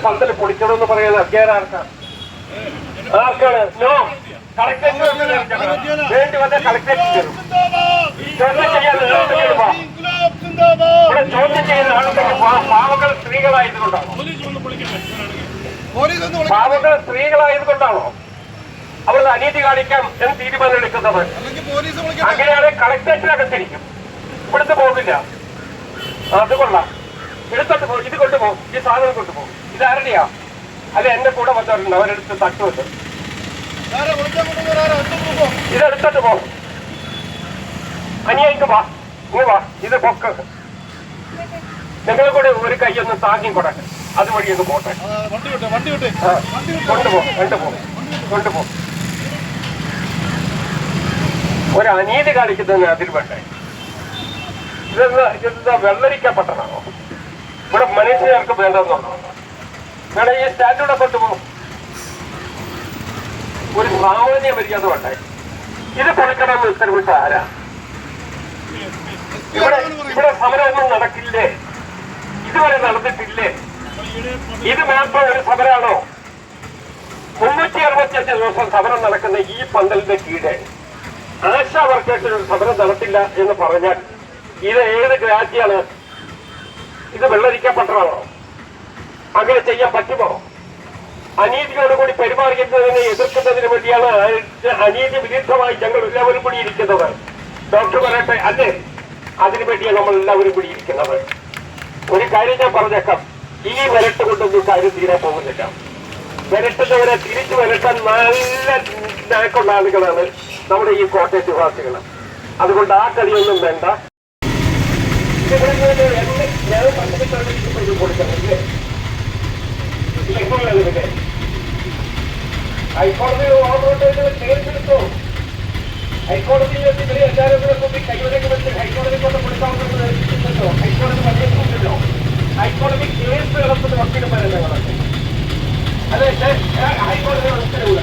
പന്തൽ പൊളിക്കണമെന്ന് പറയുന്നത് അധ്യായം ആർക്കാണ്? നോ, കളക്ടറേറ്റ് വേണ്ടി വന്ന കളക്ടറേറ്റ് ചോദ്യം ചെയ്യാൻ ഇവിടെ ചോദ്യം ചെയ്യുന്ന ആളുകൾ പാവങ്ങൾ സ്ത്രീകളായതുകൊണ്ടാണോ? പാവങ്ങൾ സ്ത്രീകളായതുകൊണ്ടാണോ അവരുടെ അനീതി കാണിക്കാം എന്ന് തീരുമാനം എടുക്കുന്നത്? അങ്ങനെയാണ് കളക്ടറേറ്റിനകത്തിരിക്കും, ഇവിടുന്ന് പോകില്ല. അത് കൊള്ളാം, എടുത്തോട്ട് പോകും, ഇത് കൊണ്ടുപോകും, ഈ സാധനം കൊണ്ടുപോകും. ഇതാരുടെയാ? അല്ല എന്റെ കൂടെ വന്നവരുണ്ട്, അവരെടുത്ത് തട്ടുമല്ലോ. ഇതെടുത്തോട്ട് പോകും. അനിയക്ക് വാ, ഇങ്ങ് വാ, ഇത് പൊക്ക്. നിങ്ങളെ കൂടെ ഒരു കൈയൊന്ന് താങ്ങി കൊടുക്കെ, അതുവഴി ഒന്ന് പോട്ടെ. കൊണ്ടുപോകും. ഒരു അനീതി കാണിക്കുന്നതിന് അതിൽ വേണ്ടേ? ഇതെന്താ വെള്ളരിക്കപ്പെട്ടതാണോ? ഇവിടെ മനുഷ്യർക്ക് വേണ്ടെന്നുണ്ടോ? വേണേ ഈ സ്റ്റാൻഡൂടെ കൊണ്ടുപോകും. ഒരു സാമാന്യ മര്യാദ വേണ്ടേ? ഇത് കൊടുക്കണമെന്ന് ഉത്തരവിട്ട ആരാ? ഇവിടെ സമരമൊന്നും നടക്കില്ലേ? ഇതുവരെ നടന്നിട്ടില്ലേ? ഇത് മാത്രം ഒരു സമരമാണോ? 365 ദിവസം സമരം നടക്കുന്ന ഈ പന്തലിന്റെ കീഴെ ആശാ വർക്കേഴ്സിന് ഒരു സമരം നടത്തില്ല എന്ന് പറഞ്ഞാൽ ഇത് ഏത് രാജ്യമാണ്? ഇത് വെള്ളരിക്കപ്പെട്ടതാണോ? അങ്ങനെ ചെയ്യാൻ പറ്റുമോ? അനീതിയോടുകൂടി പെരുമാറുന്നതിനെ എതിർക്കുന്നതിന് വേണ്ടിയാണ് അനീതി വിരുദ്ധമായി ഞങ്ങൾ എല്ലാവരും കൂടി ഇരിക്കുന്നത്. ഡോക്ടർ പറയട്ടെ, അല്ലേ? അതിനുവേണ്ടിയാണ് നമ്മൾ എല്ലാവരും കൂടി ഇരിക്കുന്നത്. ഒരു കാര്യം ഞാൻ പറഞ്ഞേക്കാം, ഈ വരട്ട് കൊണ്ടൊന്നും കാര്യം തീരെ പോകുന്നില്ല. വരട്ടുന്നവരെ തിരിച്ചു വരട്ടാൻ നല്ല നാക്കുള്ള ആളുകളാണ് നമ്മുടെ ഈ കോട്ടയത്ത് നിവാസികൾ. അതുകൊണ്ട് ആ കളിയൊന്നും വേണ്ട. ഹൈക്കോടതി ഓർഡർ കേസെടുത്തു. ഹൈക്കോടതിയിൽ ഇവരെ എല്ലാവരും കൂടെ കൂടി കൈവരക്ക് വെച്ച് ഹൈക്കോടതി കൊണ്ട് കൊടുക്കാവുന്നല്ലോ. ഹൈക്കോടതി പണിയെടുക്കുന്നില്ലോ. ഹൈക്കോടതി കേസ് കിടക്കുന്ന വക്കീലന്മാരല്ലേ? അതെ, ഹൈക്കോടതി ഉത്തരവില്ല.